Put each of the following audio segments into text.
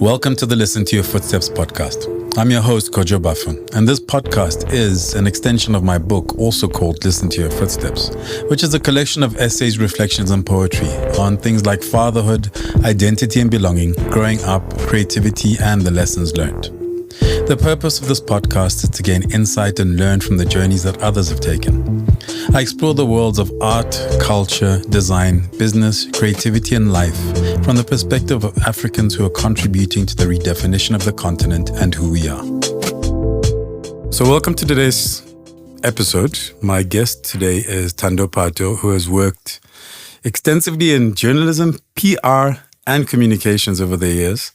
Welcome to the Listen to Your Footsteps podcast. I'm your host, Kojo Bafun, and this podcast is an extension of my book, also called Listen to Your Footsteps, which is a collection of essays, reflections, and poetry on things like fatherhood, identity and belonging, growing up, creativity, and the lessons learned. The purpose of this podcast is to gain insight and learn from the journeys that others have taken. I explore the worlds of art, culture, design, business, creativity, and life from the perspective of Africans who are contributing to the redefinition of the continent and who we are. So welcome to today's episode. My guest today is Thando Pato, who has worked extensively in journalism, PR, and communications over the years.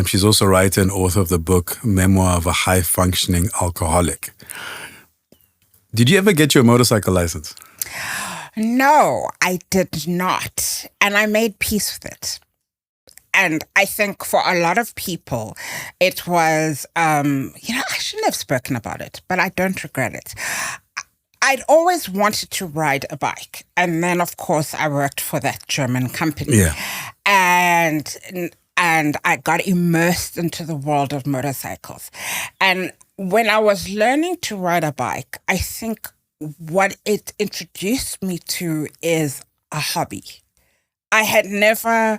She's also a writer and author of the book Memoir of a High-Functioning Alcoholic. Did you ever get your motorcycle license? No, I did not. And I made peace with it. And I think for a lot of people, it was, I shouldn't have spoken about it, but I don't regret it. I'd always wanted to ride a bike. And then, of course, I worked for that German company. Yeah. And I got immersed into the world of motorcycles. And when I was learning to ride a bike, I think what it introduced me to is a hobby. I had never,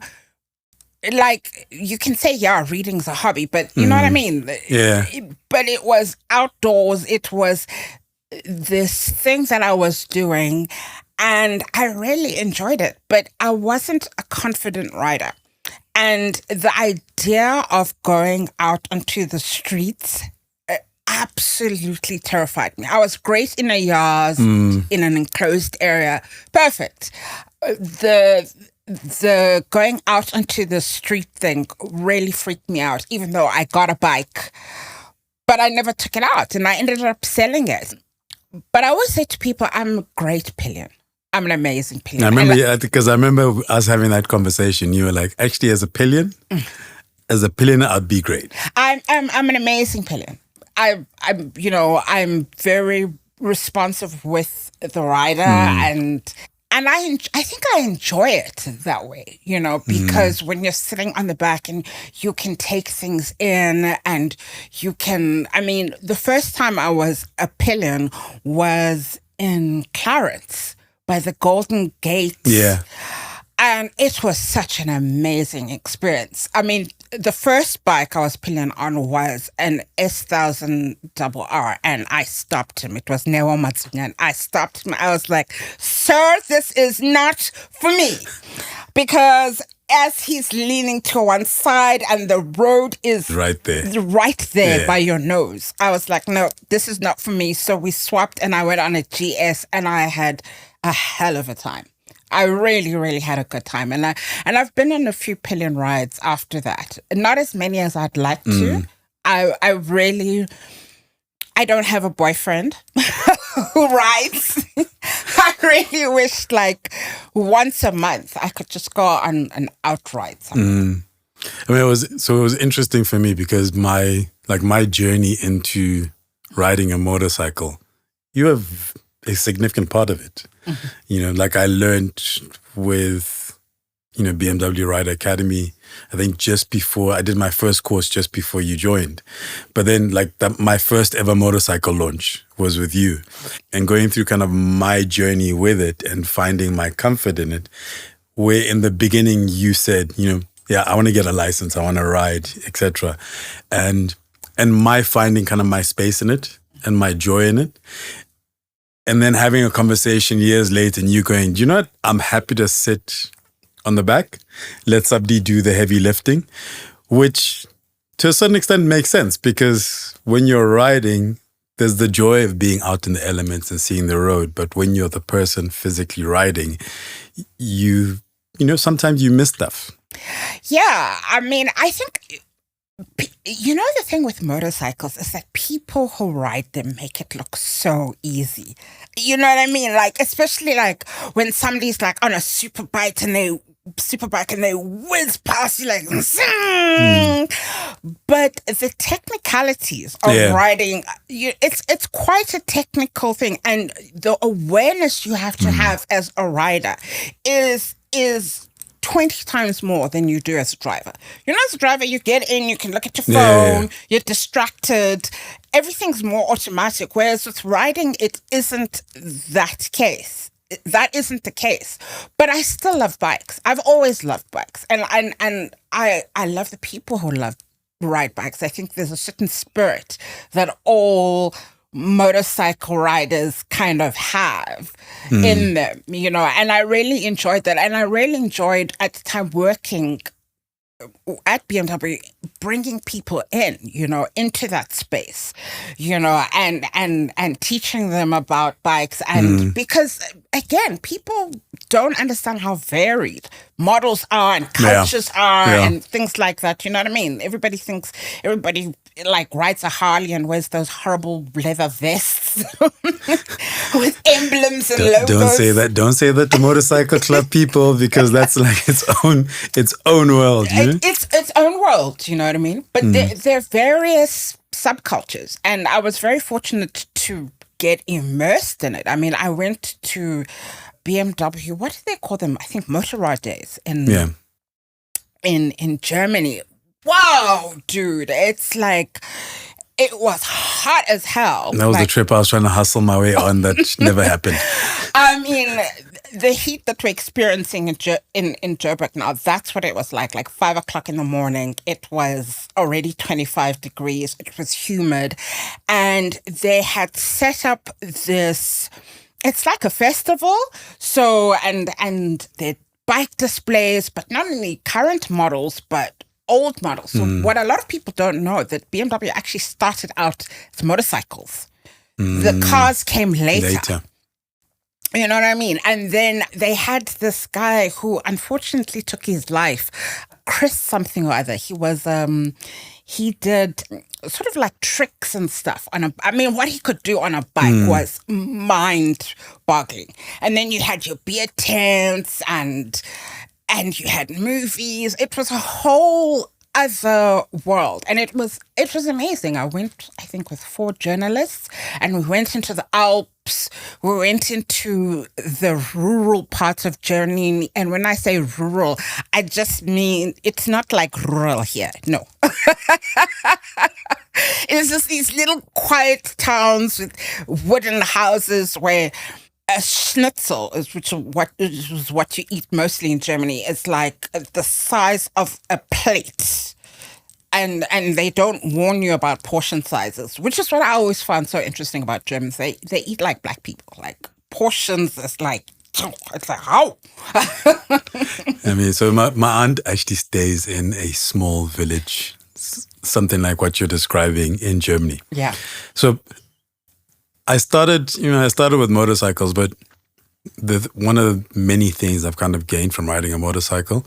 you can say, reading's a hobby, but you know what I mean? Yeah. But it was outdoors. It was this thing that I was doing, and I really enjoyed it, but I wasn't a confident rider. And the idea of going out onto the streets absolutely terrified me. I was great in a yard, in an enclosed area. Perfect. The going out onto the street thing really freaked me out, even though I got a bike. But I never took it out, and I ended up selling it. But I always say to people, I'm a great pillion. I'm an amazing pillion. I remember us having that conversation. You were like, actually, as a pillion, I'd be great. I'm an amazing pillion. I'm very responsive with the rider, and I think I enjoy it that way, because when you're sitting on the back and you can take things in, and you can, the first time I was a pillion was in Clarence by the Golden Gate. Yeah. And it was such an amazing experience. The first bike I was pillion on was an S1000RR, and I stopped him. It was Neo Matsunyan. I stopped him. I was like, sir, this is not for me. Because as he's leaning to one side and the road is right there by your nose, I was like, no, this is not for me. So we swapped, and I went on a GS, and I had a hell of a time. I really, really had a good time. And I've been on a few pillion rides after that. Not as many as I'd like to. I don't have a boyfriend who rides. I really wish once a month I could just go on an outride somewhere. It was interesting for me because my journey into riding a motorcycle, you have a significant part of it. I learned with, BMW Rider Academy, I think I did my first course just before you joined. But then my first ever motorcycle launch was with you, and going through kind of my journey with it and finding my comfort in it, where in the beginning you said, I want to get a license, I want to ride, etc. And my finding kind of my space in it and my joy in it. And then having a conversation years later and you going, do you know what? I'm happy to sit on the back. Let somebody do the heavy lifting, which to a certain extent makes sense because when you're riding, there's the joy of being out in the elements and seeing the road. But when you're the person physically riding, sometimes you miss stuff. Yeah. I think, the thing with motorcycles is that people who ride them make it look so easy. You know what I mean? Especially when somebody's on a super bike and they whiz past you But the technicalities of riding, it's quite a technical thing. And the awareness you have to have as a rider is 20 times more than you do as a driver. You know, as a driver, you get in, you can look at your phone, Yeah. you're distracted, everything's more automatic. Whereas with riding, it isn't that case. That isn't the case. But I still love bikes. I've always loved bikes. And I love the people who ride bikes. I think there's a certain spirit that all motorcycle riders kind of have in them, you know, and I really enjoyed that. And I really enjoyed at the time working at BMW, bringing people in, you know, into that space, you know, and teaching them about bikes. And because, again, people don't understand how varied models are and cultures are and things like that. You know what I mean? Everybody like rides a Harley and wears those horrible leather vests with emblems and logos. Don't say that to motorcycle club people, because that's like its own world. You know? It's its own world. You know what I mean? But there are various subcultures, and I was very fortunate to get immersed in it. I mean, I went to BMW. What do they call them? I think Motorrad days in Germany. Wow, dude, it's like, it was hot as hell. That was the trip I was trying to hustle my way on that never happened. I mean, the heat that we're experiencing in Joburg now, that's what it was like 5 o'clock in the morning. It was already 25 degrees. It was humid. And they had set up this, it's like a festival. So, and the bike displays, but not only current models, but old models. So what a lot of people don't know, that BMW actually started out as motorcycles. The cars came later. You know what I mean? And then they had this guy who unfortunately took his life, Chris something or other. He was, he did sort of like tricks and stuff I mean, what he could do on a bike was mind-boggling. And then you had your beer tents and you had movies. It was a whole other world, and it was amazing. I went, I think, with 4 journalists, and we went into the Alps. We went into the rural parts of Germany, and when I say rural, I just mean it's not like rural here. No, it's just these little quiet towns with wooden houses where a schnitzel, which is what you eat mostly in Germany, is like the size of a plate. And they don't warn you about portion sizes, which is what I always found so interesting about Germans. They eat like black people. Like, portions is like, it's like, how? I mean, so my aunt actually stays in a small village, something like what you're describing in Germany. Yeah. So I started with motorcycles, but one of the many things I've kind of gained from riding a motorcycle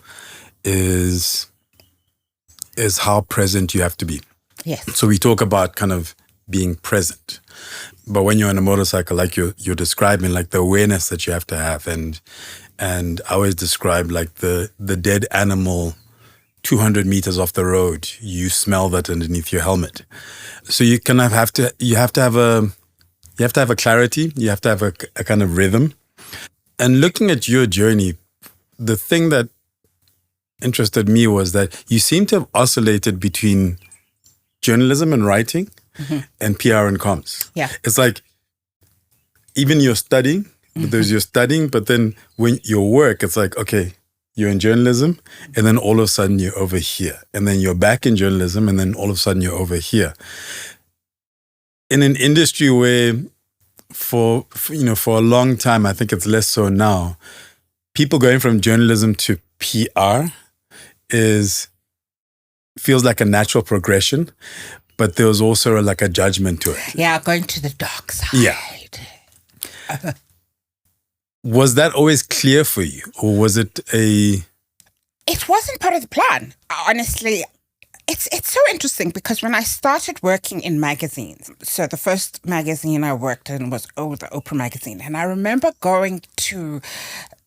is how present you have to be. Yes. So we talk about kind of being present, but when you're on a motorcycle, like you're describing, like the awareness that you have to have, and I always describe like the dead animal 200 meters off the road, you smell that underneath your helmet. So you kind of have to have a clarity. You have to have a kind of rhythm. And looking at your journey, the thing that interested me was that you seem to have oscillated between journalism and writing and PR and comms. Yeah. It's like, even you're studying, but then when your work, it's like, okay, you're in journalism, and then all of a sudden you're over here. And then you're back in journalism, and then all of a sudden you're over here. In an industry where for a long time, I think it's less so now, people going from journalism to PR feels like a natural progression, but there was also like a judgment to it. Yeah, going to the dark side. Yeah. Was that always clear for you, or was it It wasn't part of the plan, honestly. It's so interesting because when I started working in magazines, so the first magazine I worked in was the Oprah magazine, and I remember going to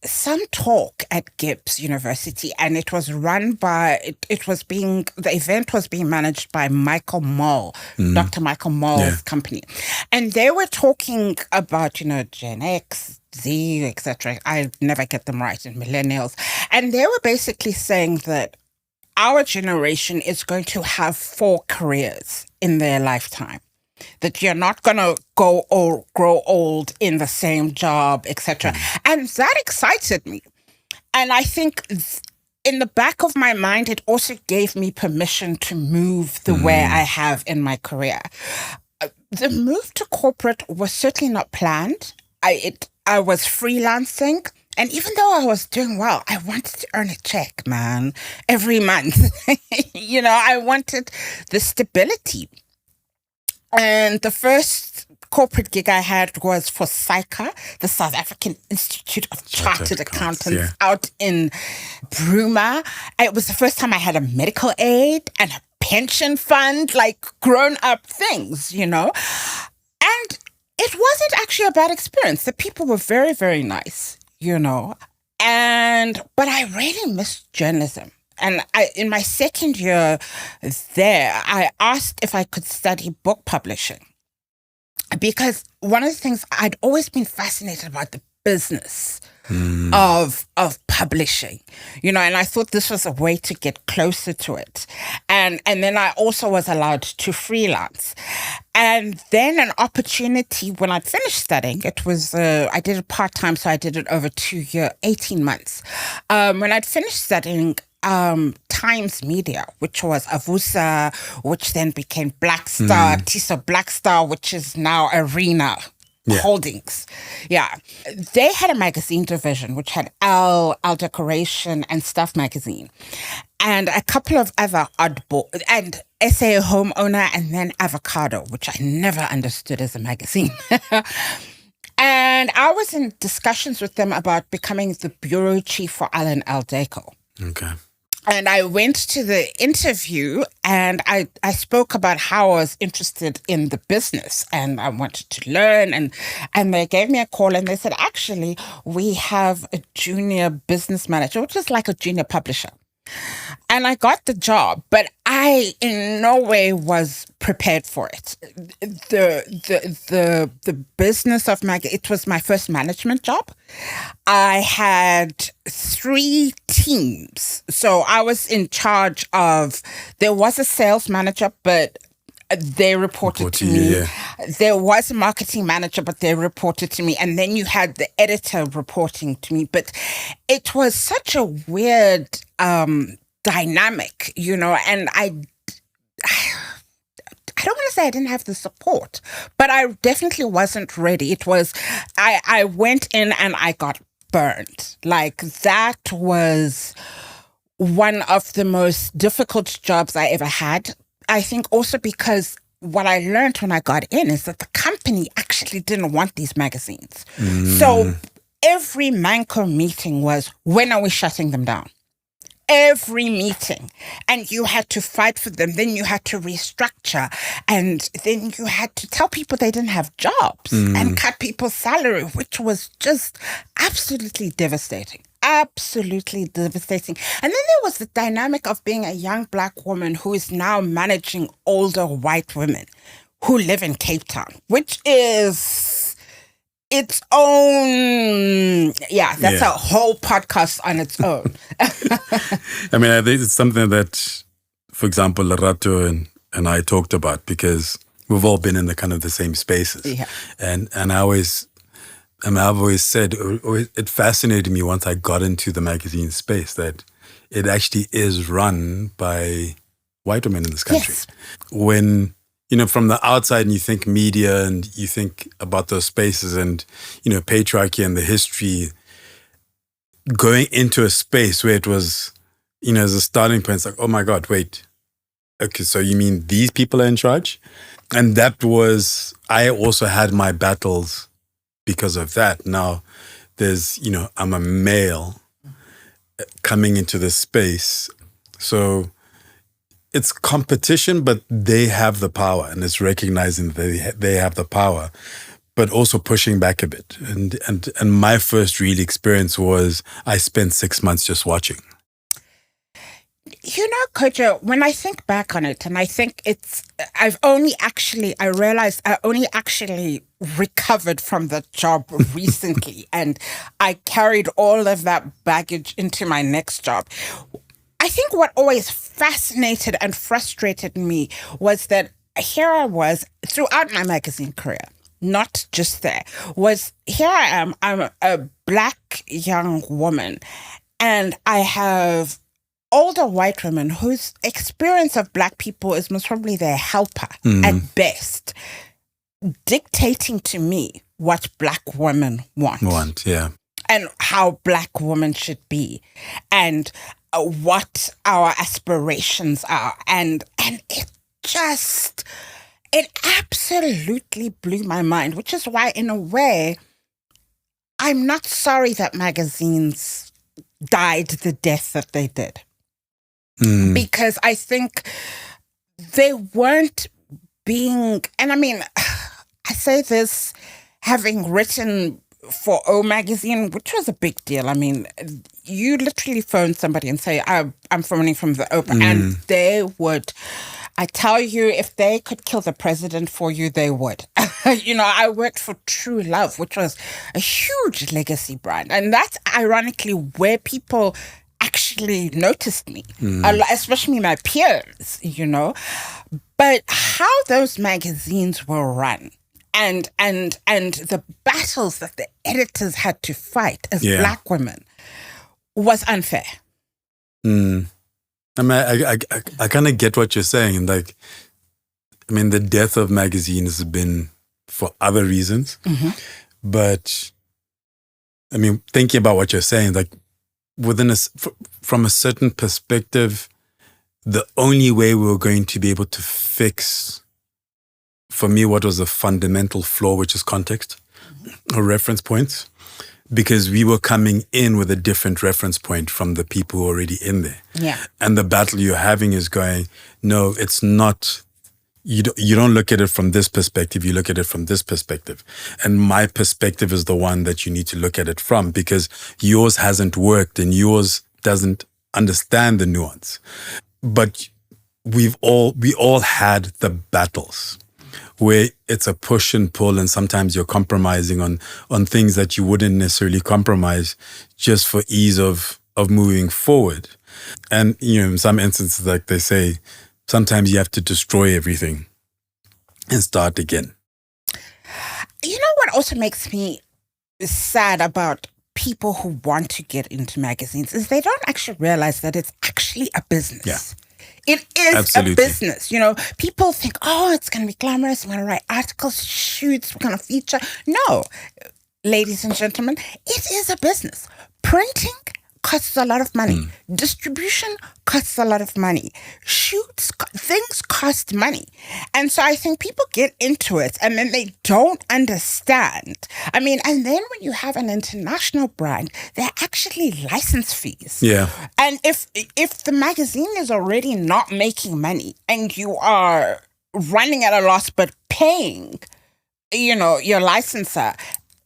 some talk at Gibbs University, and it was run by, the event was being managed by Michael Moll, Dr. Michael Moll's company. And they were talking about, Gen X, Z, etc. I never get them right, and millennials. And they were basically saying that our generation is going to have 4 careers in their lifetime. That you're not going to go or grow old in the same job, etc. And that excited me. And I think in the back of my mind, it also gave me permission to move the way I have in my career. The move to corporate was certainly not planned. I was freelancing. And even though I was doing well, I wanted to earn a check, man, every month. I wanted the stability. And the first corporate gig I had was for SAICA, the South African Institute of Chartered Accountants, out in Bruma. It was the first time I had a medical aid and a pension fund, like grown-up things, And it wasn't actually a bad experience. The people were very, very nice, But I really missed journalism. And in my second year there, I asked if I could study book publishing. Because one of the things, I'd always been fascinated about the business of publishing, and I thought this was a way to get closer to it. And then I also was allowed to freelance. And then an opportunity, when I'd finished studying, it was, I did it part-time, so I did it over 18 months. When I'd finished studying, Times Media, which was Avusa, which then became Black Star, Tiso Black Star, which is now Arena Holdings. Yeah. They had a magazine division, which had Elle Decoration, and Stuff Magazine. And a couple of other oddball, and SA Homeowner, and then Avocado, which I never understood as a magazine. And I was in discussions with them about becoming the bureau chief for Alan L. Deco. Okay. And I went to the interview and I spoke about how I was interested in the business and I wanted to learn. And they gave me a call and they said, actually, we have a junior business manager, which is like a junior publisher. And I got the job, but I in no way was prepared for it. The business of it was my first management job. I had 3 teams. So I was in charge of, there was a sales manager, but they reported to me. Yeah. There was a marketing manager, but they reported to me. And then you had the editor reporting to me. But it was such a weird dynamic, and I don't want to say I didn't have the support, but I definitely wasn't ready. It was, I went in and I got burned. Like, that was one of the most difficult jobs I ever had. I think also because what I learned when I got in is that the company actually didn't want these magazines. So every Manco meeting was, when are we shutting them down? Every meeting. And you had to fight for them. Then you had to restructure. And then you had to tell people they didn't have jobs and cut people's salary, which was just absolutely devastating. Absolutely devastating. And then there was the dynamic of being a young Black woman who is now managing older white women who live in Cape Town, which is its own, that's a whole podcast on its own. I mean, I think it's something that, for example, Lerato and I talked about because we've all been in the kind of the same spaces. Yeah. And I've always said, it fascinated me once I got into the magazine space that it actually is run by white women in this country. Yes. When, from the outside and you think media and you think about those spaces and, patriarchy and the history, going into a space where it was, as a starting point, it's like, oh my God, wait. Okay, so you mean these people are in charge? And that was, I also had my battles because of that. Now, there's, I'm a male coming into this space. So it's competition, but they have the power and it's recognizing that they have the power. but also pushing back a bit. And my first real experience was I spent 6 months just watching. You know, Kojo, when I think back on it, and I think I realized I only actually recovered from the job recently, and I carried all of that baggage into my next job. I think what always fascinated and frustrated me was that here I was throughout my magazine career, not just there, was here I am, I'm a Black young woman, and I have older white women whose experience of Black people is most probably their helper at best, dictating to me what Black women want. Yeah. And how Black women should be, and what our aspirations are. And it absolutely blew my mind, which is why, in a way, I'm not sorry that magazines died the death that they did. Because I think they weren't being, and I mean, I say this having written for O Magazine, which was a big deal. I mean, you literally phone somebody and say, I'm phoning from the Oprah, and they would, I tell you, if they could kill the president for you, they would. You know, I worked for True Love, which was a huge legacy brand. And that's ironically where people actually noticed me, especially my peers, you know. But how those magazines were run, and the battles that the editors had to fight as Black women was unfair. I mean, I kind of get what you're saying. Like, I mean, the death of magazines has been for other reasons. But, I mean, thinking about what you're saying, like, from a certain perspective, the only way we were going to be able to fix, for me, what was a fundamental flaw, which is context or reference points, because we were coming in with a different reference point from the people who were already in there. Yeah. And the battle you're having is going, no, it's not. You don't look at it from this perspective, you look at it from this perspective. And my perspective is the one that you need to look at it from, because yours hasn't worked and yours doesn't understand the nuance. But we all had the battles where it's a push and pull, and sometimes you're compromising on things that you wouldn't necessarily compromise just for ease of moving forward. And, you know, in some instances, like they say, sometimes you have to destroy everything and start again. You know what also makes me sad about people who want to get into magazines is they don't actually realize that it's actually a business. Yeah. It is Absolutely. a business. You know, people think, oh, it's going to be glamorous. I'm going to write articles, shoots, we're going to feature. No, ladies and gentlemen, it is a business. Printing costs a lot of money. Distribution costs a lot of money. Shoots, things cost money. And so I think people get into it and then they don't understand. I mean, and then when you have an international brand, they're actually license fees. Yeah. And if the magazine is already not making money and you are running at a loss but paying, you know, your licensor,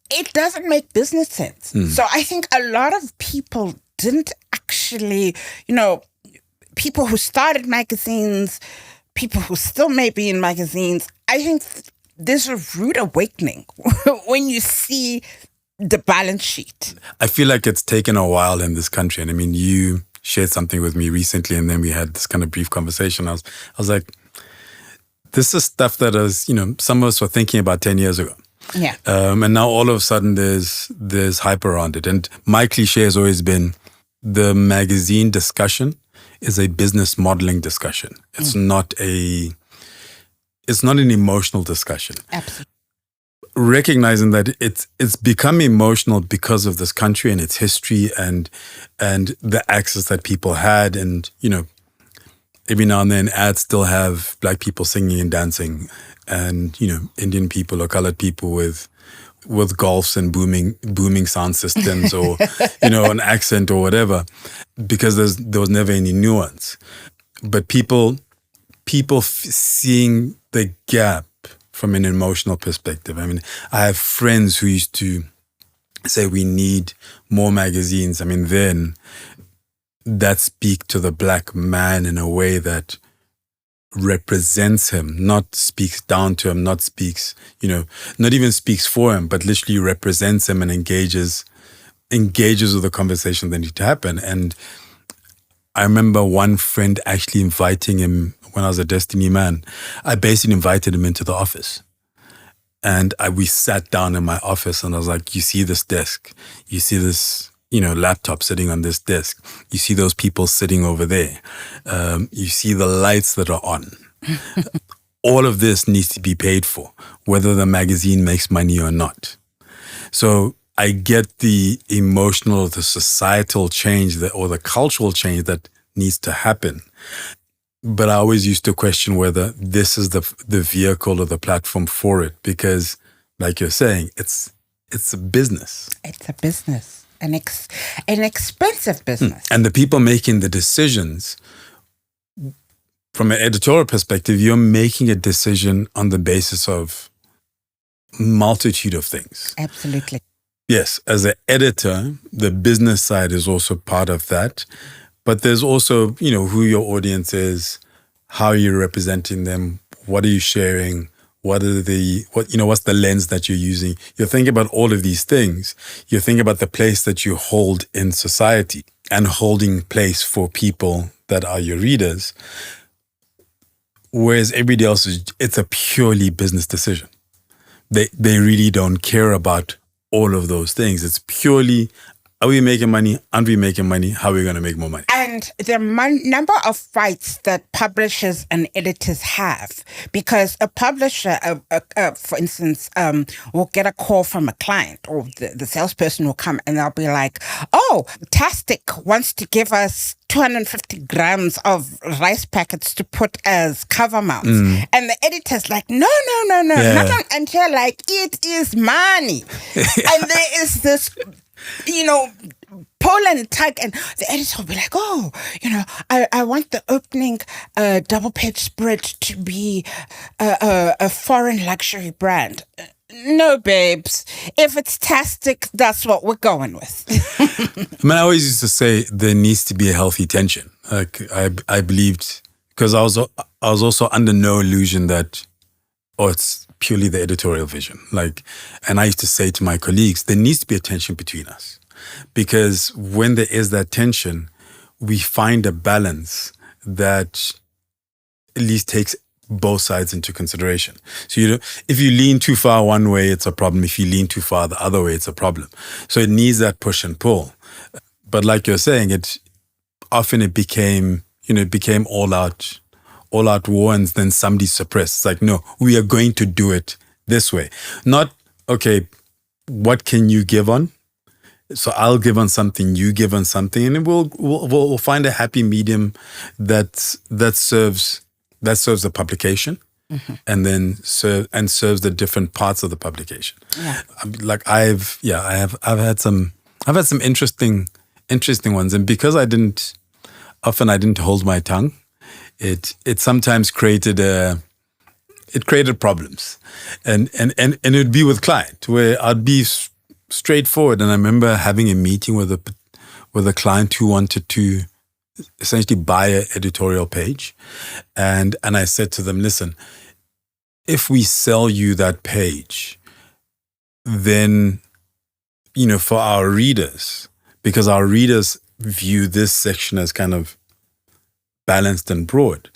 it doesn't make business sense. So I think a lot of people didn't actually, you know, people who started magazines, people who still may be in magazines, I think there's a rude awakening when you see the balance sheet. I feel like it's taken a while in this country. And I mean, you shared something with me recently, and then we had this kind of brief conversation. I was like, this is stuff that is, you know, some of us were thinking about 10 years ago. Yeah. And now all of a sudden there's hype around it. And my cliche has always been the magazine discussion is a business modeling discussion. It's not an emotional discussion. Absolutely. Recognizing that it's become emotional because of this country and its history and the access that people had. And, you know, every now and then ads still have Black people singing and dancing, and, you know, Indian people or colored people with golfs and booming sound systems, or, you know, an accent or whatever, because there was never any nuance. But people seeing the gap from an emotional perspective. I mean, I have friends who used to say we need more magazines. I mean, then that speak to the black man in a way that represents him, not speaks down to him, not speaks, not even speaks for him, but literally represents him and engages with the conversation that need to happen. And I remember one friend actually inviting him when I was a Destiny man. I basically invited him into the office. And we sat down in my office and I was like, you see this desk, you see this, laptop sitting on this desk, you see those people sitting over there, you see the lights that are on. All of this needs to be paid for, whether the magazine makes money or not. So I get the emotional, the societal change or the cultural change that needs to happen. But I always used to question whether this is the vehicle or the platform for it, because, like you're saying, it's a business. It's a business, an expensive business. And the people making the decisions, from an editorial perspective, you're making a decision on the basis of multitude of things. Absolutely. Yes, as an editor, the business side is also part of that. But there's also, who your audience is, how you're representing them, what are you sharing, what's the lens that you're using. You're thinking about all of these things. You're thinking about the place that you hold in society and holding place for people that are your readers. Whereas everybody else, it's a purely business decision. They really don't care about all of those things. It's purely, are we making money? Aren't we making money? How are we going to make more money? And the number of fights that publishers and editors have, because a publisher, for instance, will get a call from a client, or the salesperson will come and they'll be like, oh, Tastic wants to give us 250 grams of rice packets to put as cover mounts. And the editor's like, no, not until like, it is money. And there is this, pull and tug, and the editor will be like, oh, I want the opening double-page spread to be a foreign luxury brand. No, babes. If it's Tastic, that's what we're going with. I mean, I always used to say there needs to be a healthy tension. Like I believed, because I was also under no illusion that, it's purely the editorial vision. And I used to say to my colleagues, there needs to be a tension between us, because when there is that tension, we find a balance that at least takes both sides into consideration. So if you lean too far one way, it's a problem. If you lean too far the other way, it's a problem. So it needs that push and pull. But like you're saying, it became all out war, and then somebody suppressed. It's like, no, we are going to do it this way. Not, okay, what can you give on? So I'll give on something, you give on something, and we'll find a happy medium that serves the publication, and then serves the different parts of the publication. Yeah. I've had some interesting ones, and because I didn't hold my tongue, it sometimes created problems, and it would be with client where I'd be straightforward. And I remember having a meeting with a client who wanted to essentially buy an editorial page, and I said to them, listen, if we sell you that page, then for our readers, because our readers view this section as kind of balanced and broad,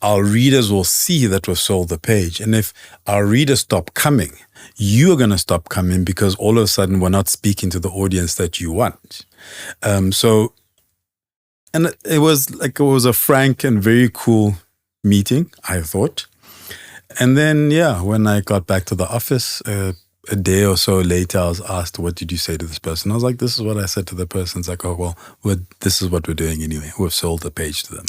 our readers will see that we've sold the page. And if our readers stop coming, you are going to stop coming, because all of a sudden we're not speaking to the audience that you want. And it was a frank and very cool meeting, I thought. And then, when I got back to the office, a day or so later, I was asked, what did you say to this person? I was like, this is what I said to the person. It's like, oh, well, this is what we're doing anyway. We've sold the page to them.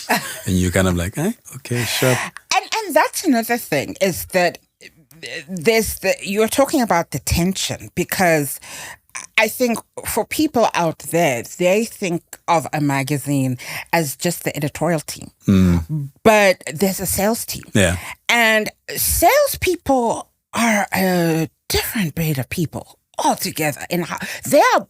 And you're kind of like, okay, sure. And that's another thing, is that you're talking about the tension, because I think for people out there, they think of a magazine as just the editorial team. But there's a sales team. Yeah. And salespeople are a different breed of people altogether. In how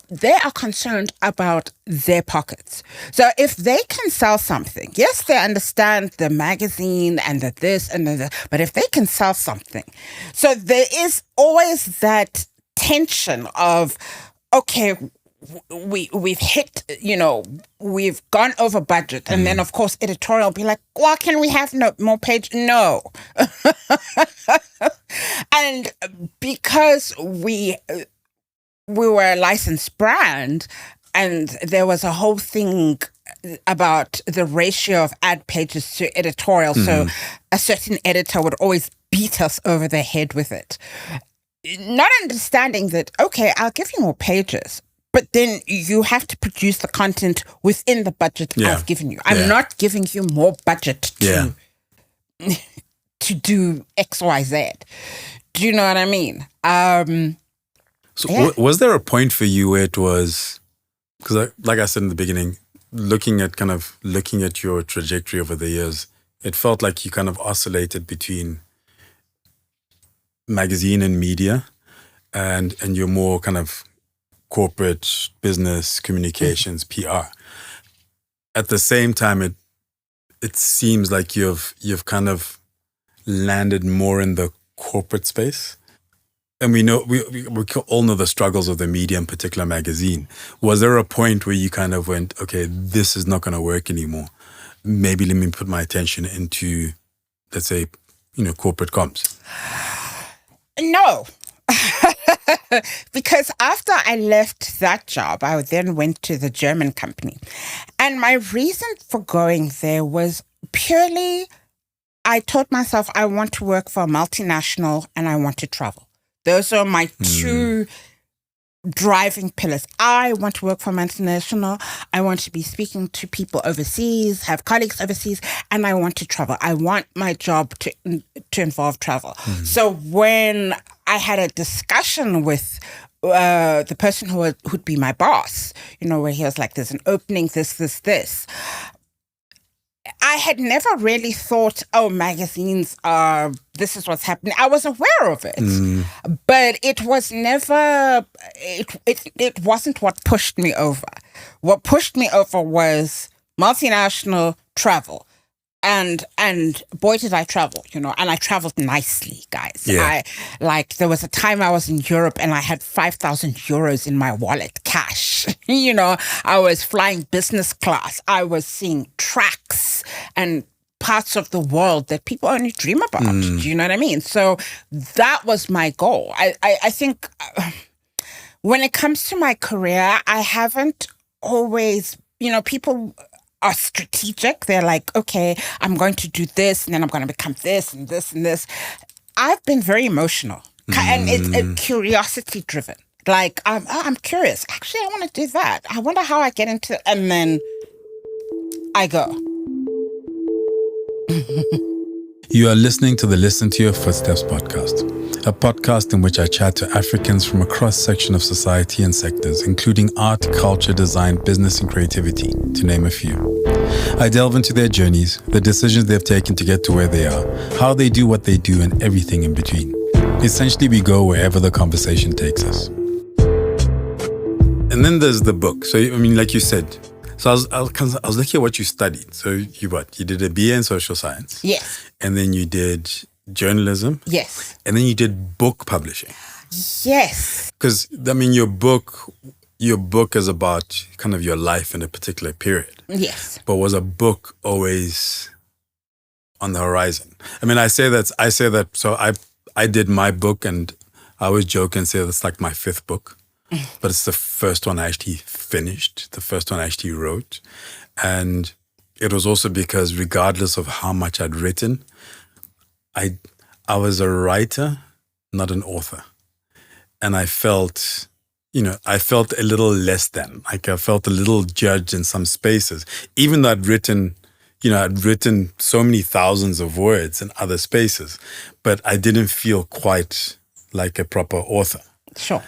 they are concerned about their pockets. So if they can sell something, yes, they understand the magazine and the this and the but if they can sell something, so there is always that tension of, okay, we've hit, we've gone over budget, and then of course editorial will be like, well, can we have no more page? No. And because we were a licensed brand, and there was a whole thing about the ratio of ad pages to editorial, so a certain editor would always beat us over the head with it, not understanding that, okay, I'll give you more pages, but then you have to produce the content within the budget I've given you. I'm not giving you more budget to do X, Y, Z. Do you know what I mean? Was there a point for you where it was, because like I said in the beginning, looking at your trajectory over the years, it felt like you kind of oscillated between magazine and media and your more kind of corporate business communications, PR. At the same time, it seems like you've kind of landed more in the corporate space. And we know we all know the struggles of the media, in particular magazine. Was there a point where you kind of went, okay, this is not going to work anymore? Maybe let me put my attention into, let's say, corporate comms. No. Because after I left that job, I then went to the German company. And my reason for going there was purely, I told myself I want to work for a multinational and I want to travel. Those are my two driving pillars. I want to work for a multinational. I want to be speaking to people overseas, have colleagues overseas, and I want to travel. I want my job to involve travel. So when I had a discussion with the person who'd be my boss, where he was like, there's an opening, this. I had never really thought, magazines are, this is what's happening. I was aware of it, but it was never, it wasn't what pushed me over. What pushed me over was multinational travel. And boy, did I travel, and I traveled nicely, guys. Yeah. There was a time I was in Europe and I had 5,000 euros in my wallet, cash. I was flying business class. I was seeing tracks and parts of the world that people only dream about. Do you know what I mean? So that was my goal. I think when it comes to my career, I haven't always, people are strategic. They're like, okay, I'm going to do this and then I'm going to become this and this and this. I've been very emotional and it's curiosity driven. Like, I'm curious. Actually, I want to do that. I wonder how I get into it. And then I go. You are listening to the Listen to Your Footsteps podcast, a podcast in which I chat to Africans from a cross-section of society and sectors, including art, culture, design, business, and creativity, to name a few. I delve into their journeys, the decisions they've taken to get to where they are, how they do what they do, and everything in between. Essentially, we go wherever the conversation takes us. And then there's the book. So, like you said, so I was looking at what you studied. So you did a BA in social science. Yes. And then you did journalism. Yes. And then you did book publishing. Yes. Because, your book is about kind of your life in a particular period. Yes. But was a book always on the horizon? I say that, so I did my book and I always joke and say that's like my fifth book. But it's the first one I actually finished, the first one I actually wrote. And it was also because regardless of how much I'd written, I was a writer, not an author. And I felt a little less than. Like I felt a little judged in some spaces. Even though I'd written so many thousands of words in other spaces, but I didn't feel quite like a proper author. Sure.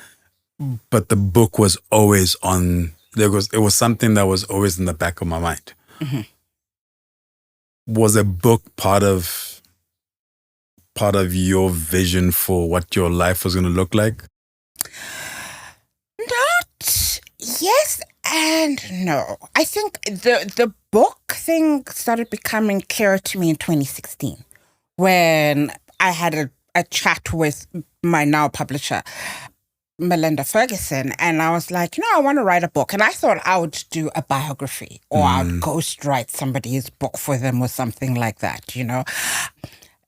but the book was always on. It was something that was always in the back of my mind. Mm-hmm. Was a book part of your vision for what your life was going to look like? Not yes and no. I think the book thing started becoming clearer to me in 2016 when I had a chat with my now publisher, Melinda Ferguson, and I was like, I want to write a book. And I thought I would do a biography or I would ghostwrite somebody's book for them or something like that,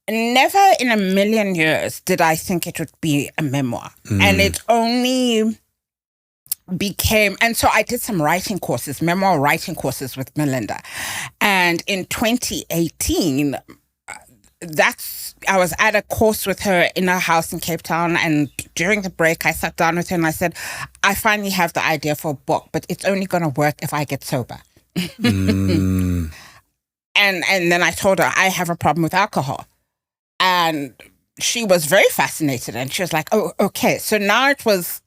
Never in a million years did I think it would be a memoir. And it only became, and so I did some writing courses, memoir writing courses with Melinda. And in 2018, I was at a course with her in her house in Cape Town, and during the break I sat down with her and I said, I finally have the idea for a book, but it's only going to work if I get sober. And then I told her I have a problem with alcohol. And she was very fascinated and she was like, oh, okay. So now it was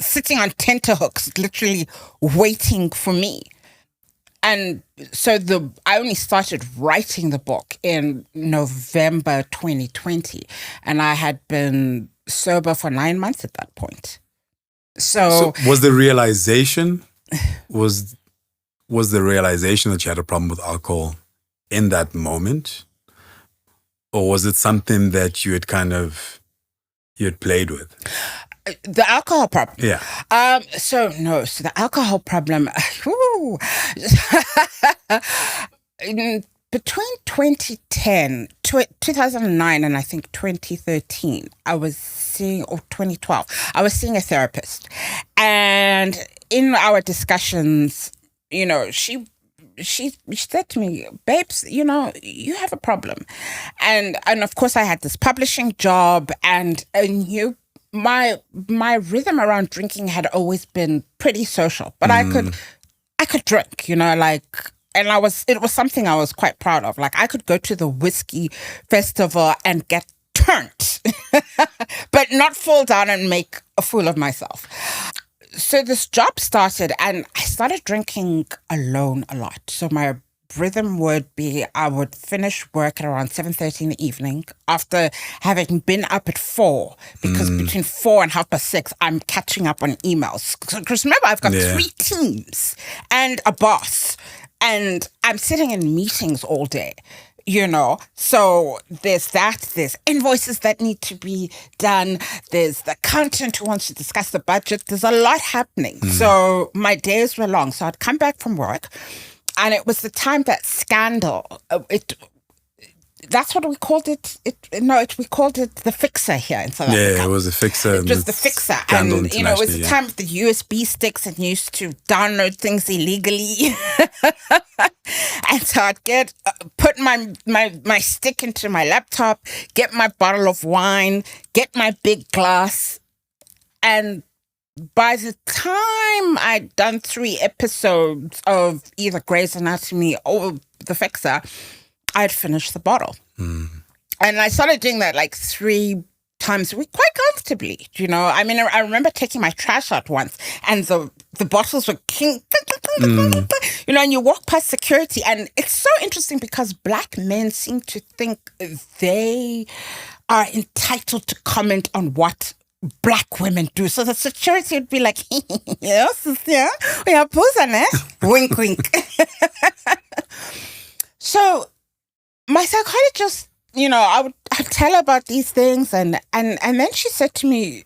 sitting on tenterhooks, literally waiting for me. And so I only started writing the book in November 2020, and I had been sober for 9 months at that point. So was the realization was the realization that you had a problem with alcohol in that moment, or was it something that you had played with? The alcohol problem. Yeah. So the alcohol problem. Between 2009 and I think 2013, or 2012, I was seeing a therapist. And in our discussions, she said to me, babes, you have a problem. And of course I had this publishing job and my rhythm around drinking had always been pretty social, but I could drink, and it was something I was quite proud of. Like I could go to the whiskey festival and get turned, but not fall down and make a fool of myself. So this job started and I started drinking alone a lot. So my rhythm would be, I would finish work at around 7:30 in the evening after having been up at 4, because between 4 and 6:30, I'm catching up on emails. Because remember, I've got 3 teams and a boss, and I'm sitting in meetings all day. So there's there's invoices that need to be done. There's the accountant who wants to discuss the budget. There's a lot happening. So my days were long. So I'd come back from work, and it was the time that Scandal, that's what we called it. We called it the Fixer here in South Africa. Yeah, it was a Fixer. It was the Fixer. And, it was the time of the USB sticks and used to download things illegally. And so I'd put my stick into my laptop, get my bottle of wine, get my big glass. And by the time I'd done 3 episodes of either Grey's Anatomy or The Fixer, I'd finished the bottle. And I started doing that like 3 times a week quite comfortably, I mean, I remember taking my trash out once and the bottles were and you walk past security, and it's so interesting because Black men seem to think they are entitled to comment on what Black women do. So the security would be like, yes, yeah, we are posing, eh? Wink, wink. So my psychologist, I'd tell her about these things, and then she said to me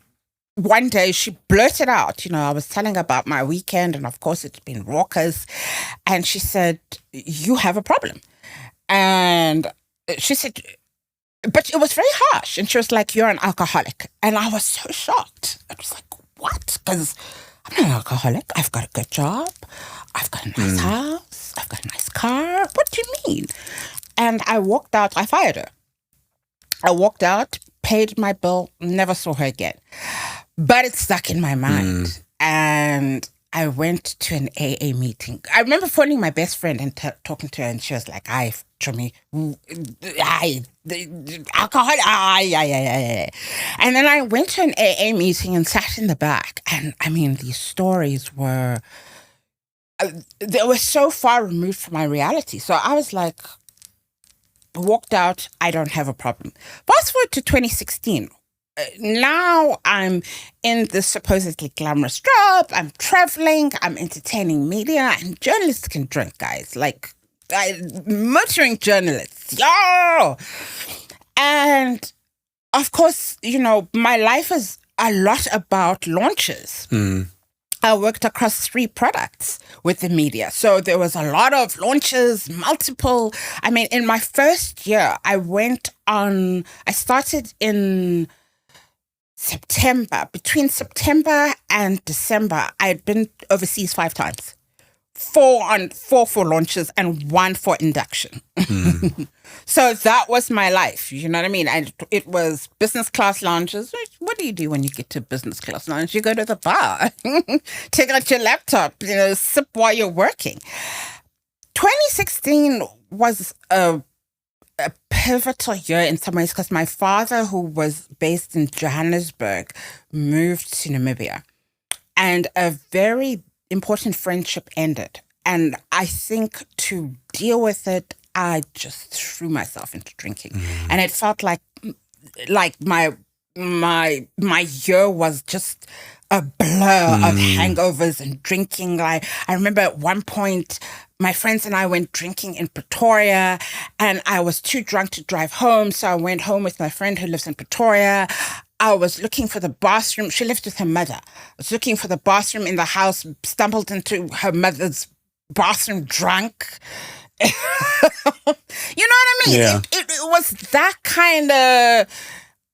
one day, she blurted out, I was telling her about my weekend, and of course it's been raucous, and she said, you have a problem. And she said, but it was very harsh, and she was like, you're an alcoholic. And I was so shocked. I was like, what? Because I'm not an alcoholic. I've got a good job. I've got a nice house. I've got a nice car. What do you mean? And I walked out. I fired her. I walked out, paid my bill, never saw her again. But it stuck in my mind. And I went to an AA meeting. I remember phoning my best friend and talking to her, and she was like, "I, Jimmy, alcohol, yeah." And then I went to an AA meeting and sat in the back, and I mean, these stories were they were so far removed from my reality. So I was like, walked out. I don't have a problem. Fast forward to 2016. Now I'm in this supposedly glamorous job. I'm traveling. I'm entertaining media, and journalists can drink, guys. Like, motoring journalists, yo. And of course, you know, my life is a lot about launches. I worked across 3 products with the media. So there was a lot of launches, multiple. I mean, in my first year, I started in September. Between September and December, I had been overseas 5 times. 4 for launches and 1 for induction. So that was my life. You know what I mean? And it was business class lounges. What do you do when you get to business class lounge? You go to the bar, take out your laptop, you know, sip while you're working. 2016 was a pivotal year in some ways because my father, who was based in Johannesburg, moved to Namibia. And a very important friendship ended. And I think to deal with it, I just threw myself into drinking. And it felt like my year was just a blur of hangovers and drinking. I remember at one point, my friends and I went drinking in Pretoria, and I was too drunk to drive home. So I went home with my friend who lives in Pretoria. I was looking for the bathroom. She lived with her mother. I was looking for the bathroom in the house, stumbled into her mother's bathroom drunk. You know what I mean? Yeah. It was that kind of,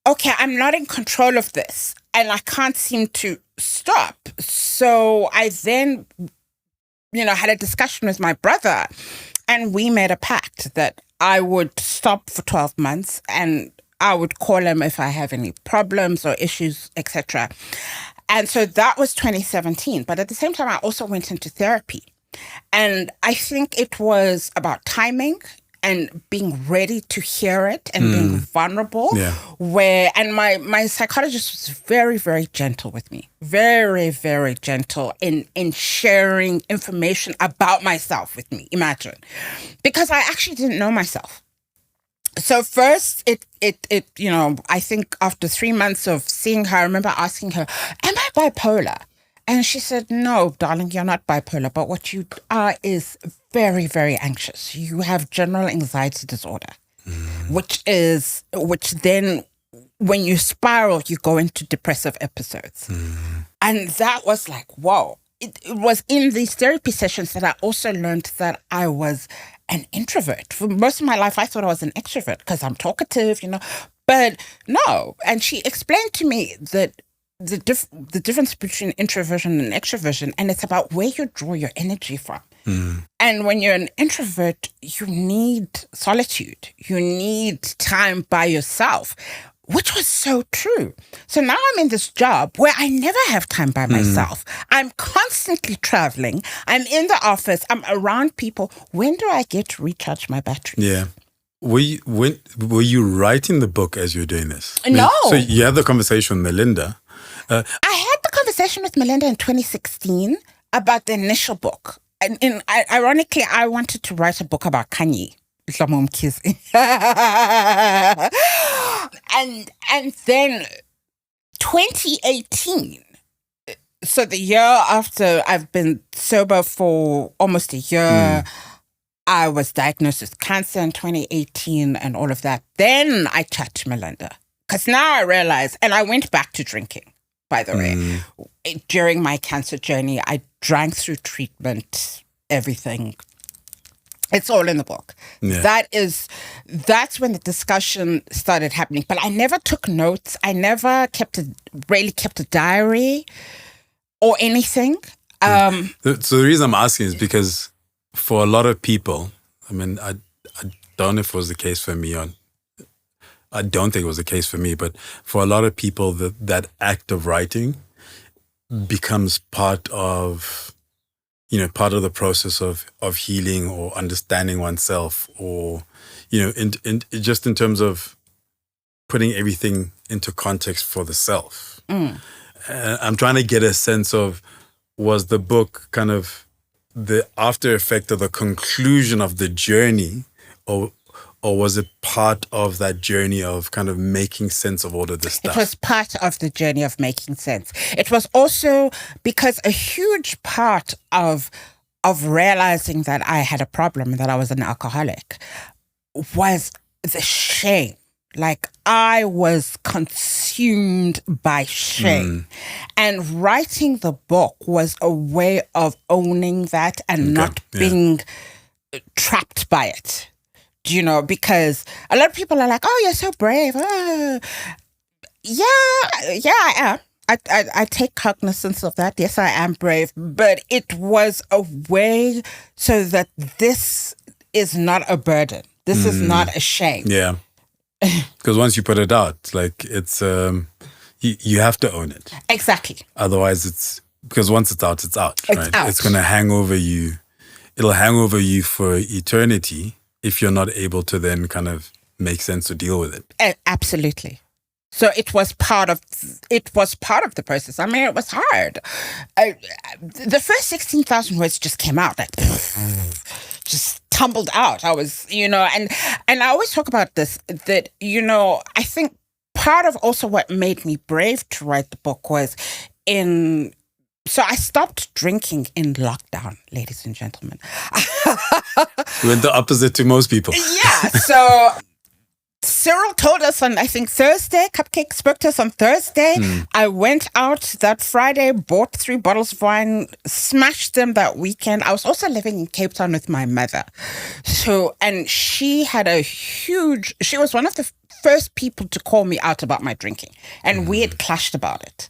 okay, I'm not in control of this and I can't seem to stop. So I then, you know, had a discussion with my brother, and we made a pact that I would stop for 12 months and I would call him if I have any problems or issues, etc. And so that was 2017. But at the same time, I also went into therapy. And I think it was about timing and being ready to hear it and being vulnerable. Yeah. And my psychologist was very, very gentle with me. Very, very gentle in sharing information about myself with me. Imagine. Because I actually didn't know myself. So first, it you know, I think after 3 months of seeing her, I remember asking her, am I bipolar? And she said, no, darling, you're not bipolar, but what you are is very, very anxious. You have general anxiety disorder, which then, when you spiral, you go into depressive episodes. And that was like, whoa. It was in these therapy sessions that I also learned that I was an introvert. For most of my life, I thought I was an extrovert because I'm talkative, you know. But no. And she explained to me that the difference between introversion and extroversion, and it's about where you draw your energy from. And when you're an introvert, you need solitude. You need time by yourself, which was so true. So now I'm in this job where I never have time by myself. I'm constantly traveling. I'm in the office. I'm around people. When do I get to recharge my batteries? Yeah. Were you writing the book as you were doing this? No. So you had the conversation with Melinda. I had the conversation with Melinda in 2016 about the initial book. And ironically, I wanted to write a book about Kanye. And then 2018, so the year after I've been sober for almost a year, I was diagnosed with cancer in 2018 and all of that. Then I chat to Melinda because now I realize, and I went back to drinking, by the way. During my cancer journey, I drank through treatment, everything. It's all in the book. Yeah. That's when the discussion started happening. But I never took notes. I never really kept a diary or anything. So the reason I'm asking is because for a lot of people, I mean, I don't know if it was the case for me, or I don't think it was the case for me, but for a lot of people, that act of writing becomes part of, part of the process of healing or understanding oneself, or, just in terms of putting everything into context for the self. I'm trying to get a sense of, was the book kind of the after effect of the conclusion of the journey, or was it part of that journey of kind of making sense of all of this stuff? It was part of the journey of making sense. It was also because a huge part of realizing that I had a problem, that I was an alcoholic, was the shame. Like, I was consumed by shame. And writing the book was a way of owning that and not being trapped by it. Because a lot of people are like, oh, you're so brave. Yeah, I am. I take cognizance of that. Yes, I am brave. But it was a way so that this is not a burden. This is not a shame. Yeah. Because once you put it out, like, it's you have to own it. Exactly. Otherwise, because once it's out, right? Out. It's going to hang over you. It'll hang over you for eternity if you're not able to then kind of make sense or deal with it. Absolutely. So it was part of the process. I mean, it was hard. The first 16,000 words just came out, like, just tumbled out. I was, and I always talk about this, that, I think part of also what made me brave to write the book was so I stopped drinking in lockdown, ladies and gentlemen. You went the opposite to most people. Yeah. So Cyril told us on, I think, Thursday. Cupcake spoke to us on Thursday. I went out that Friday, bought 3 bottles of wine, smashed them that weekend. I was also living in Cape Town with my mother. And she was one of the first people to call me out about my drinking. And we had clashed about it.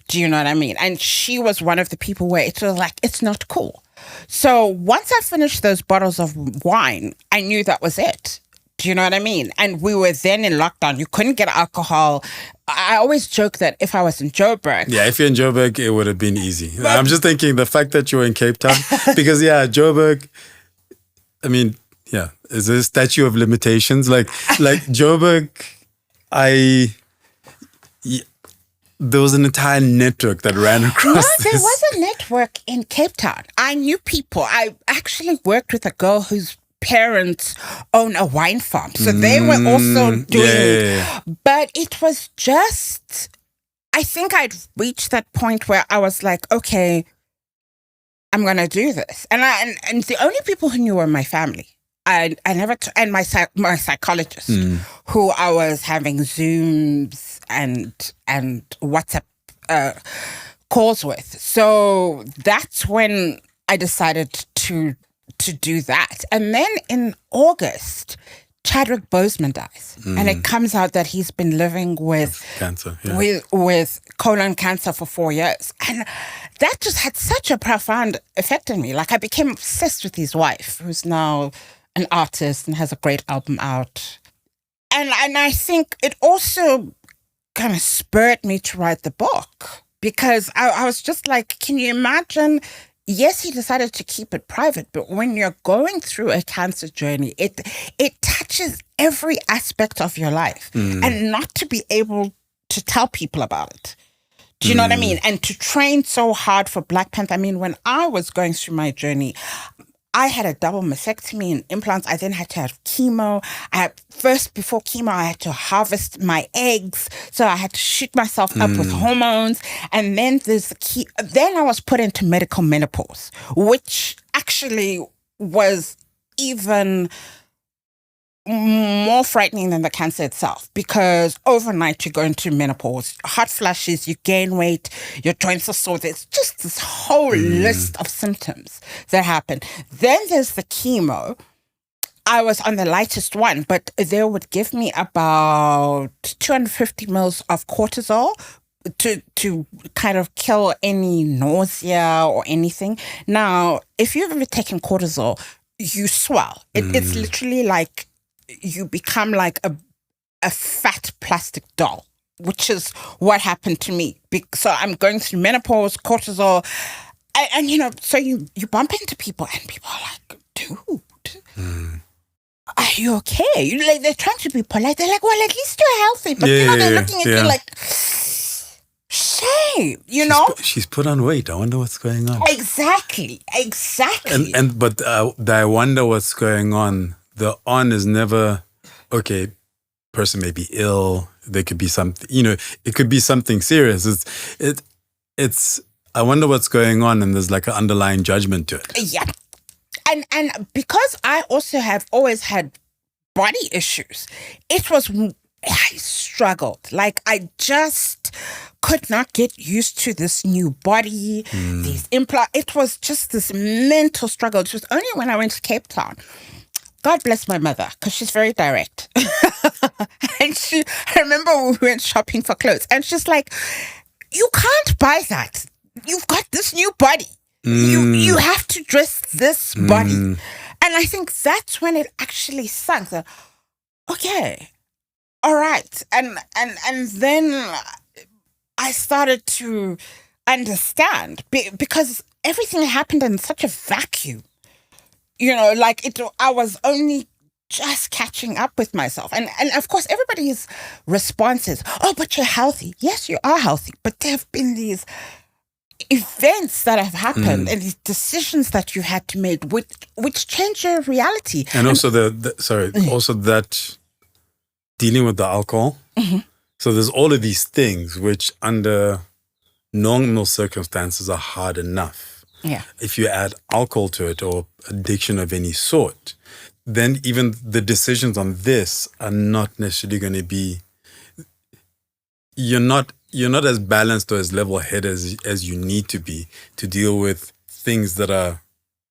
Do you know what I mean? And she was one of the people where it was like, it's not cool. So once I finished those bottles of wine, I knew that was it. Do you know what I mean? And we were then in lockdown. You couldn't get alcohol. I always joke that if I was in Joburg. Yeah, if you're in Joburg, it would have been easy. But I'm just thinking the fact that you're in Cape Town, because Joburg, I mean, is a statute of limitations. Like Joburg, there was an entire network that ran across this. There was a network in Cape Town. I knew people. I actually worked with a girl whose parents own a wine farm. So they were also doing it. But it was just, I think I'd reached that point where I was like, okay, I'm going to do this. And the only people who knew were my family. I never, and my psychologist, who I was having Zooms and WhatsApp calls with. So that's when I decided to do that. And then in August, Chadwick Boseman dies. And it comes out that he's been living with cancer, with colon cancer for 4 years. And that just had such a profound effect on me. Like, I became obsessed with his wife, who's now an artist and has a great album out. And I think it also kind of spurred me to write the book, because I was just like, can you imagine? Yes, he decided to keep it private, but when you're going through a cancer journey, it touches every aspect of your life, and not to be able to tell people about it. Do you know what I mean? And to train so hard for Black Panther. I mean, when I was going through my journey, I had a double mastectomy and implants. I then had to have chemo. Before chemo, I had to harvest my eggs. So I had to shoot myself up with hormones. And then then I was put into medical menopause, which actually was even more frightening than the cancer itself, because overnight you go into menopause, hot flashes, you gain weight, your joints are sore. There's just this whole list of symptoms that happen. Then there's the chemo. I was on the lightest one, but they would give me about 250 mils of cortisol to kind of kill any nausea or anything. Now, if you've ever taken cortisol, you swell. It's literally like you become like a fat plastic doll. which is what happened to me. So I'm going through menopause, cortisol, and so you bump into people, and people are like, dude, are you okay? Like, they're trying to be polite. They're like, well, at least you're healthy. But they're looking at you like, shame, She's put on weight. I wonder what's going on. Exactly. But I wonder what's going on. The on is never, okay, person may be ill. There could be something, it could be something serious. It's I wonder what's going on, and there's like an underlying judgment to it. Yeah. And because I also have always had body issues, I struggled. Like, I just could not get used to this new body, these implants. It was just this mental struggle. It was only when I went to Cape Town. God bless my mother, because she's very direct. And I remember we went shopping for clothes, and she's like, you can't buy that. You've got this new body. You have to dress this body. And I think that's when it actually sunk. So, okay, all right. And then I started to understand, because everything happened in such a vacuum. I was only just catching up with myself. And of course, everybody's response is, oh, but you're healthy. Yes, you are healthy. But there have been these events that have happened and these decisions that you had to make, which change your reality. And also also that dealing with the alcohol. Mm-hmm. So there's all of these things which under normal circumstances are hard enough. Yeah. If you add alcohol to it, or addiction of any sort, then even the decisions on this are not necessarily going to be, you're not as balanced or as level-headed as you need to be to deal with things that are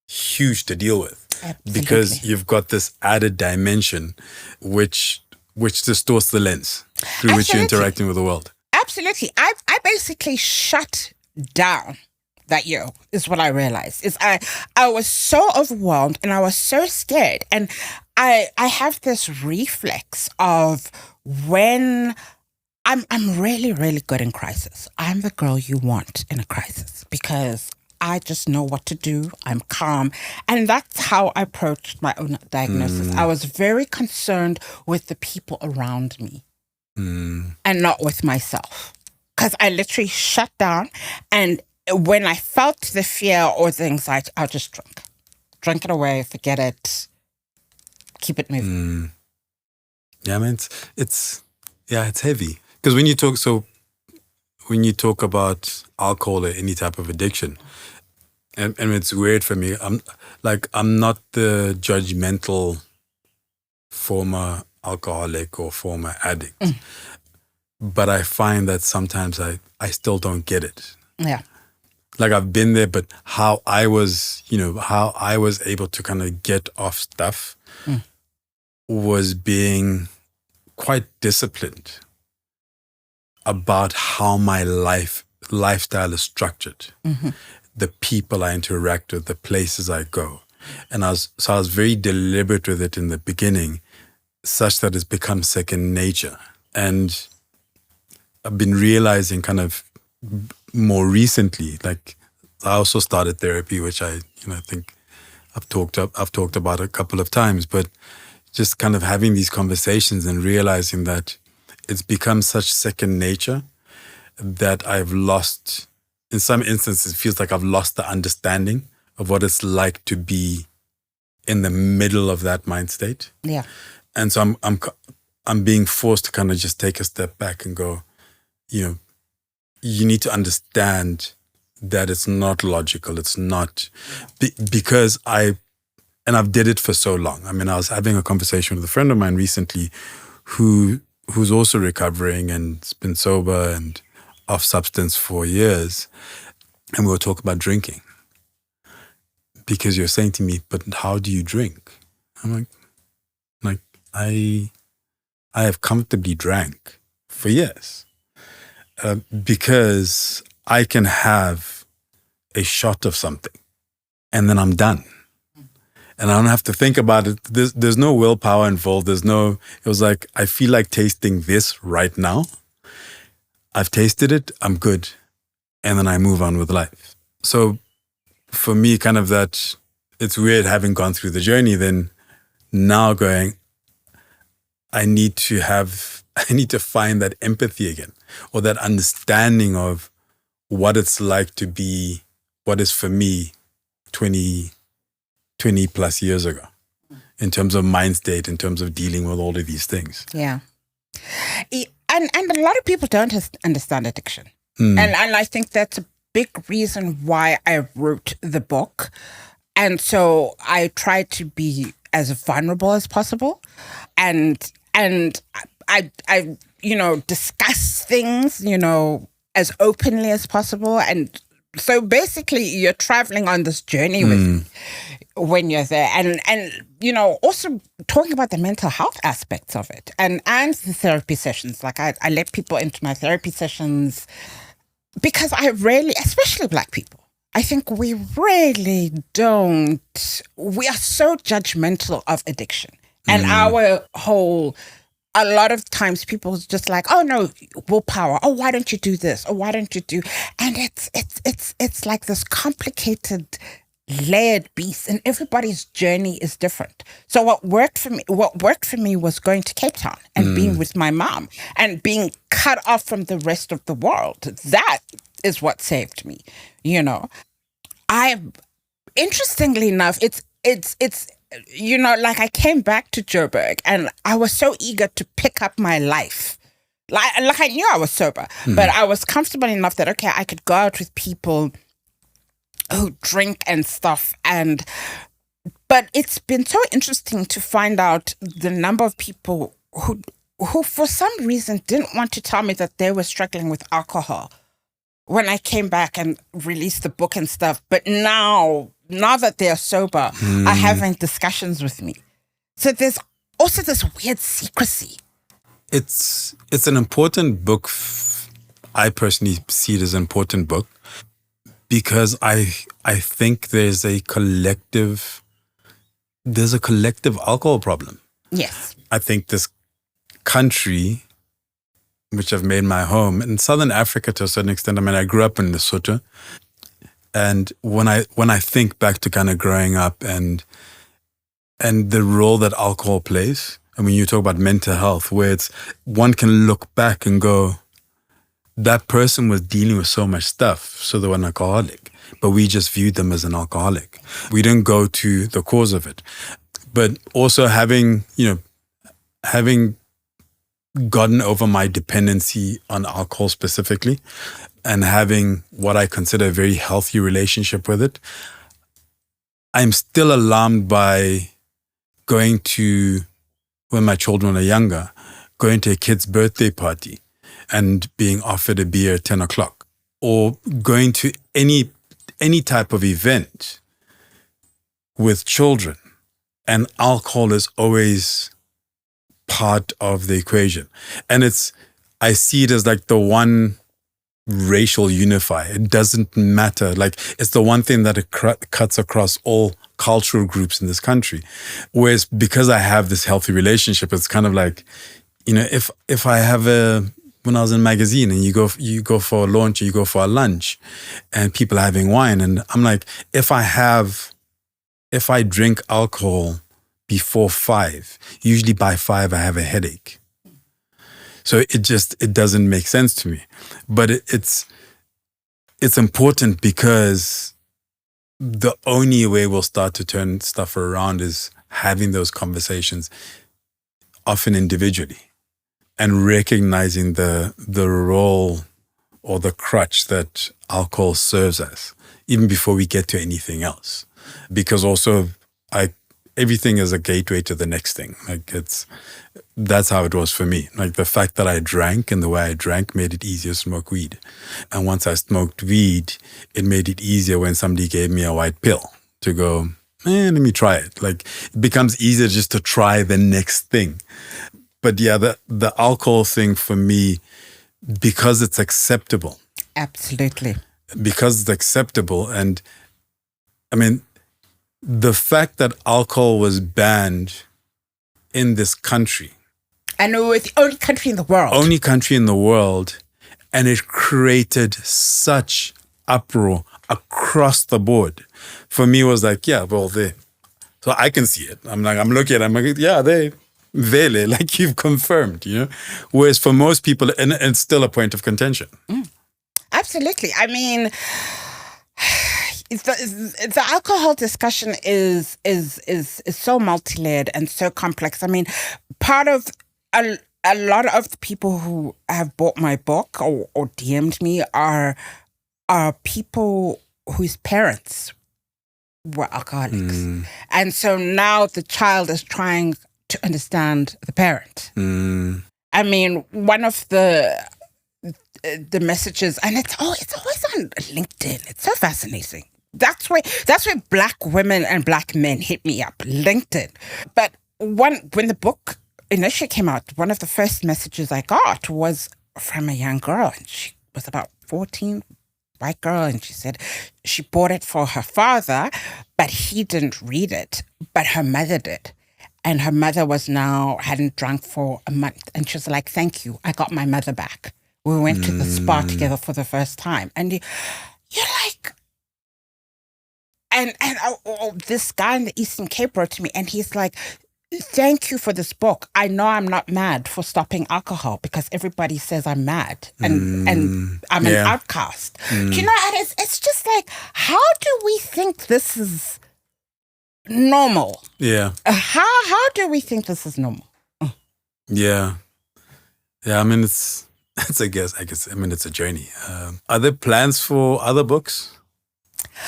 huge to deal with. Absolutely. Because you've got this added dimension which distorts the lens through which you're interacting with the world. Absolutely. I basically shut down that year, is what I realized. Is I was so overwhelmed, and I was so scared. And I have this reflex of when I'm really, really good in crisis. I'm the girl you want in a crisis, because I just know what to do. I'm calm. And that's how I approached my own diagnosis. I was very concerned with the people around me and not with myself, because I literally shut down. And when I felt the fear or the anxiety, I'll just drink it away, forget it, keep it moving. Yeah, I mean, it's heavy. Because when you talk about alcohol or any type of addiction, and it's weird for me, I'm not the judgmental former alcoholic or former addict, but I find that sometimes I still don't get it. Yeah. Like, I've been there, but how I was able to kind of get off stuff was being quite disciplined about how my lifestyle is structured, the people I interact with, the places I go. And I was very deliberate with it in the beginning, such that it's become second nature. And I've been realizing kind of more recently, like, I also started therapy, which I think I've talked about a couple of times, but just kind of having these conversations and realizing that it's become such second nature that I've lost, in some instances, it feels like I've lost the understanding of what it's like to be in the middle of that mind state. Yeah. And so I'm being forced to kind of just take a step back and go, you need to understand that it's not logical. It's not because I've did it for so long. I mean, I was having a conversation with a friend of mine recently who's also recovering and has been sober and off substance for years. And we were talking about drinking. Because you're saying to me, but how do you drink? I'm like I have comfortably drank for years. Because I can have a shot of something and then I'm done. And I don't have to think about it. There's no willpower involved. It was like, I feel like tasting this right now. I've tasted it, I'm good. And then I move on with life. So for me, kind of that, it's weird having gone through the journey, then now going, I need to find that empathy again, or that understanding of what it's like to be what is for me 20 plus years ago, in terms of mind state, in terms of dealing with all of these things. Yeah. And a lot of people don't understand addiction. And I think that's a big reason why I wrote the book. And so I tried to be as vulnerable as possible. And I discuss things, as openly as possible. And so basically you're traveling on this journey with me when you're there. And also talking about the mental health aspects of it and the therapy sessions. Like I let people into my therapy sessions because I really, especially Black people, I think we really don't, we are so judgmental of addiction. And our whole, a lot of times people just like, oh no, willpower. Oh, why don't you do this? Oh, why don't you do? And it's like this complicated, layered beast, and everybody's journey is different. So what worked for me was going to Cape Town and being with my mom and being cut off from the rest of the world. That is what saved me. Interestingly enough, it's like I came back to Joburg and I was so eager to pick up my life. Like I knew I was sober, but I was comfortable enough that, okay, I could go out with people who drink and stuff. But it's been so interesting to find out the number of people who for some reason didn't want to tell me that they were struggling with alcohol when I came back and released the book and stuff. But now that they're sober, are having discussions with me. So there's also this weird secrecy. It's an important book. I personally see it as an important book because I think there's a collective alcohol problem. Yes. I think this country, which I've made my home, in Southern Africa to a certain extent. I mean, I grew up in Lesotho. And when I think back to kind of growing up and the role that alcohol plays, I mean, you talk about mental health, where one can look back and go, that person was dealing with so much stuff, so they were an alcoholic, but we just viewed them as an alcoholic. We didn't go to the cause of it. But also having gotten over my dependency on alcohol specifically, and having what I consider a very healthy relationship with it, I'm still alarmed by going to, when my children are younger, going to a kid's birthday party and being offered a beer at 10 o'clock, or going to any type of event with children, and alcohol is always part of the equation. And I see it as like the one racial unifier. It doesn't matter. Like, it's the one thing that it cuts across all cultural groups in this country. Whereas because I have this healthy relationship, it's kind of like, if I have when I was in magazine and you go for a launch or you go for a lunch and people are having wine, and I'm like, if I drink alcohol before 5, usually by 5 I have a headache. So it doesn't make sense to me. But it's important because the only way we'll start to turn stuff around is having those conversations, often individually, and recognizing the role or the crutch that alcohol serves us, even before we get to anything else. Because also everything is a gateway to the next thing. Like, that's how it was for me. Like, the fact that I drank and the way I drank made it easier to smoke weed. And once I smoked weed, it made it easier when somebody gave me a white pill to go, let me try it. Like, it becomes easier just to try the next thing. But yeah, the alcohol thing for me, because it's acceptable. Absolutely. Because it's acceptable. And I mean, the fact that alcohol was banned in this country. And we're the only country in the world. Only country in the world. And it created such uproar across the board. For me, it was like, yeah, well, there. So I can see it. I'm looking at it, I'm like, yeah, there, like you've confirmed, Whereas for most people, and it's still a point of contention. Absolutely. I mean, the alcohol discussion is so multi-layered and so complex. I mean, part of a lot of the people who have bought my book or DM'd me are people whose parents were alcoholics. And so now the child is trying to understand the parent. I mean, one of the messages, and it's always on LinkedIn. It's so fascinating. That's where Black women and Black men hit me up, LinkedIn. But when the book initially came out, one of the first messages I got was from a young girl, and she was about 14, white girl, and she said she bought it for her father, but he didn't read it, but her mother did. And her mother hadn't drunk for a month. And she was like, thank you, I got my mother back. We went to the spa together for the first time. And you're like, and this guy in the Eastern Cape wrote to me, and he's like, thank you for this book. I know I'm not mad for stopping alcohol because everybody says I'm mad and I'm an outcast. Do you know, and it's just like, how do we think this is normal? Yeah. How do we think this is normal? Yeah. I mean, it's I guess. I mean, it's a journey. Are there plans for other books?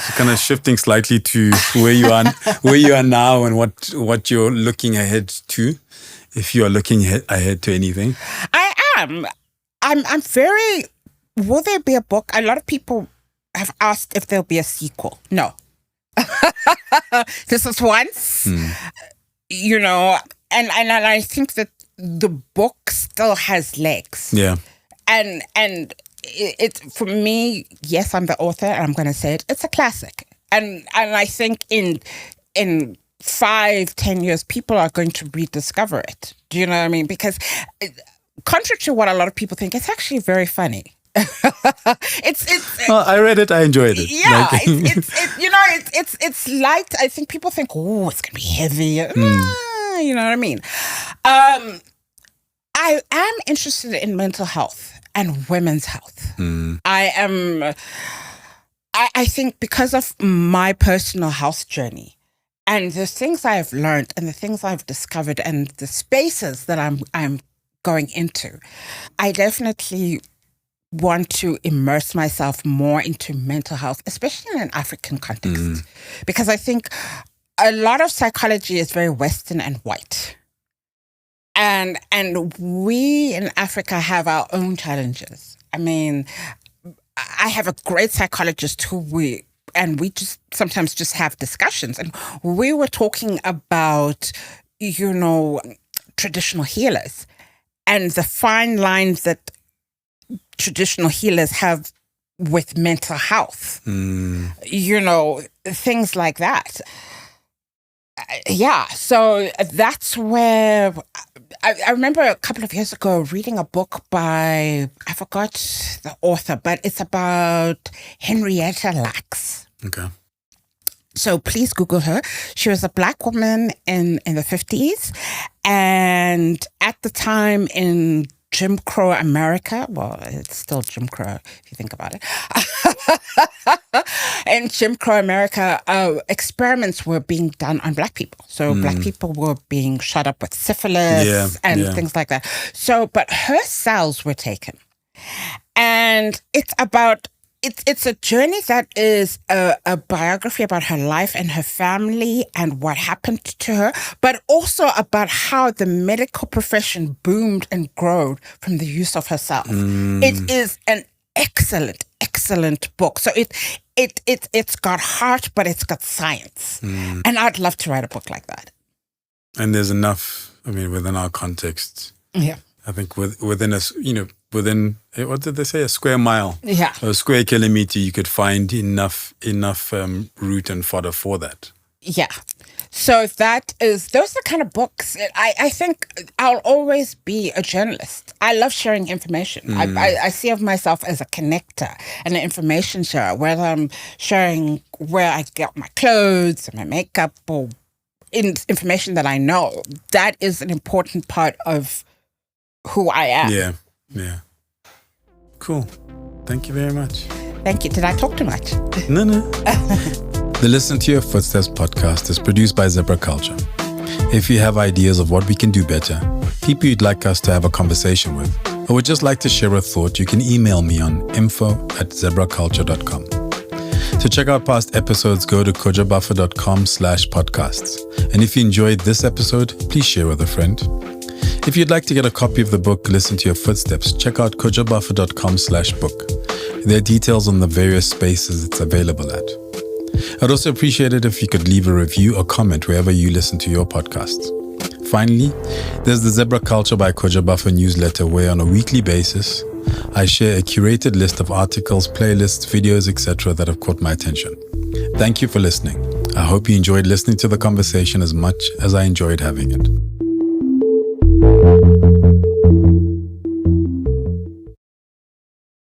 So kind of shifting slightly to where you are now, and what you're looking ahead to, if you are looking ahead to anything. I am. I'm very. Will there be a book? A lot of people have asked if there'll be a sequel. No. This was once. And I think that the book still has legs. Yeah. And it for me, yes, I'm the author, and I'm going to say it. It's a classic, and I think in 5-10 years, people are going to rediscover it. Do you know what I mean? Because contrary to what a lot of people think, it's actually very funny. Well, I read it. I enjoyed it. Yeah, it's light. I think people think, oh, it's going to be heavy. You know what I mean? I am interested in mental health and women's health. I think because of my personal health journey and the things I've learned and the things I've discovered and the spaces that I'm going into, I definitely want to immerse myself more into mental health, especially in an African context. Because I think a lot of psychology is very Western and white. And we in Africa have our own challenges. I mean, I have a great psychologist who we just sometimes just have discussions. And we were talking about, traditional healers and the fine lines that traditional healers have with mental health. Things like that. Yeah, so that's where I remember a couple of years ago reading a book by, I forgot the author, but it's about Henrietta Lacks. Okay. So please Google her. She was a Black woman in the 50s. And at the time in Jim Crow America, well, it's still Jim Crow if you think about it. In Jim Crow America, experiments were being done on Black people. So Black people were being shot up with syphilis and things like that. So, but her cells were taken. And it's about, it's a journey that is a biography about her life and her family and what happened to her, but also about how the medical profession boomed and grew from the use of her cells. It is an excellent book. So it's got heart, but it's got science. And I'd love to write a book like that. And there's enough, within our context. Yeah. I think within what did they say, a square mile, or a square kilometer, you could find enough root and fodder for that. Yeah. So those are the kind of books. I think I'll always be a journalist. I love sharing information. I see of myself as a connector and an information sharer, whether I'm sharing where I get my clothes and my makeup or information that I know. That is an important part of who I am. Yeah. Cool. Thank you very much. Thank you. Did I talk too much? No. The Listen to Your Footsteps podcast is produced by Zebra Culture. If you have ideas of what we can do better, people you'd like us to have a conversation with, or would just like to share a thought, you can email me on info@zebraculture.com. To check out past episodes, go to kojabuffer.com/podcasts. And if you enjoyed this episode, please share with a friend. If you'd like to get a copy of the book, Listen to Your Footsteps, check out kojabuffer.com/book. There are details on the various spaces it's available at. I'd also appreciate it if you could leave a review or comment wherever you listen to your podcasts. Finally, there's the Zebra Culture by Koja Buffer newsletter, where on a weekly basis, I share a curated list of articles, playlists, videos, etc. that have caught my attention. Thank you for listening. I hope you enjoyed listening to the conversation as much as I enjoyed having it.